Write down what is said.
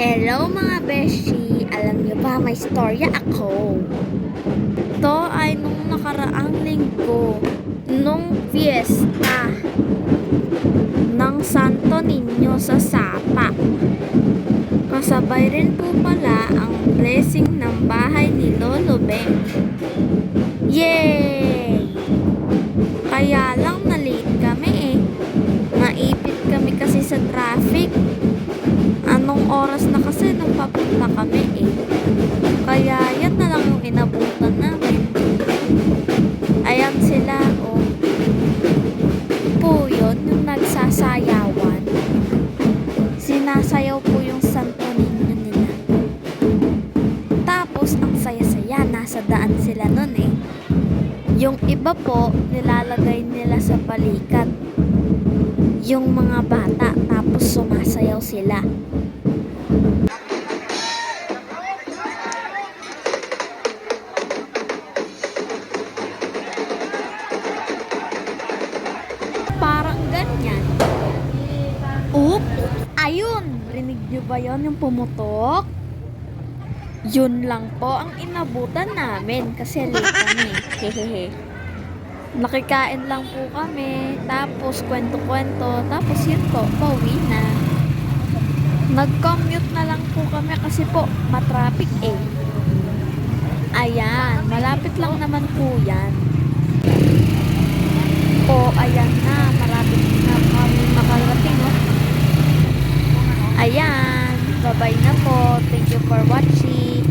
Hello mga beshi! Alam niyo ba, may storya ako. Ito ay nung nakaraang linggo, nung fiesta ng Santo Niño sa Sapa. Kasabay rin po pala ang blessing ng bahay ni Lolo Beng. Yay! Kaya lang na-late kami eh. Naipit kami kasi sa traffic. Anong oras na kasi nung papunta kami eh. Kaya yan na lang yung inabutan namin. Ayan sila oh. Po yun, yung nagsasayawan. Sinasayaw po yung Santo Niño nila. Tapos ang saya-saya, nasa daan sila nun eh. Yung iba po, nilalagay nila sa balikat yung mga bata, tapos sumasayaw sila. Parang ganyan. Oops! Ayun! Rinig nyo ba yun, yung pumutok? Yun lang po ang inabutan namin kasi late kami. Hehehe. Nakikain lang po kami, tapos kwento-kwento, tapos yun po, pauwi na. Nag-commute na lang po kami kasi po, matraffic eh. Ayan, malapit lang naman po yan. O, ayan na, malapit na kami makarating, no? Ayan, bye-bye na po. Thank you for watching.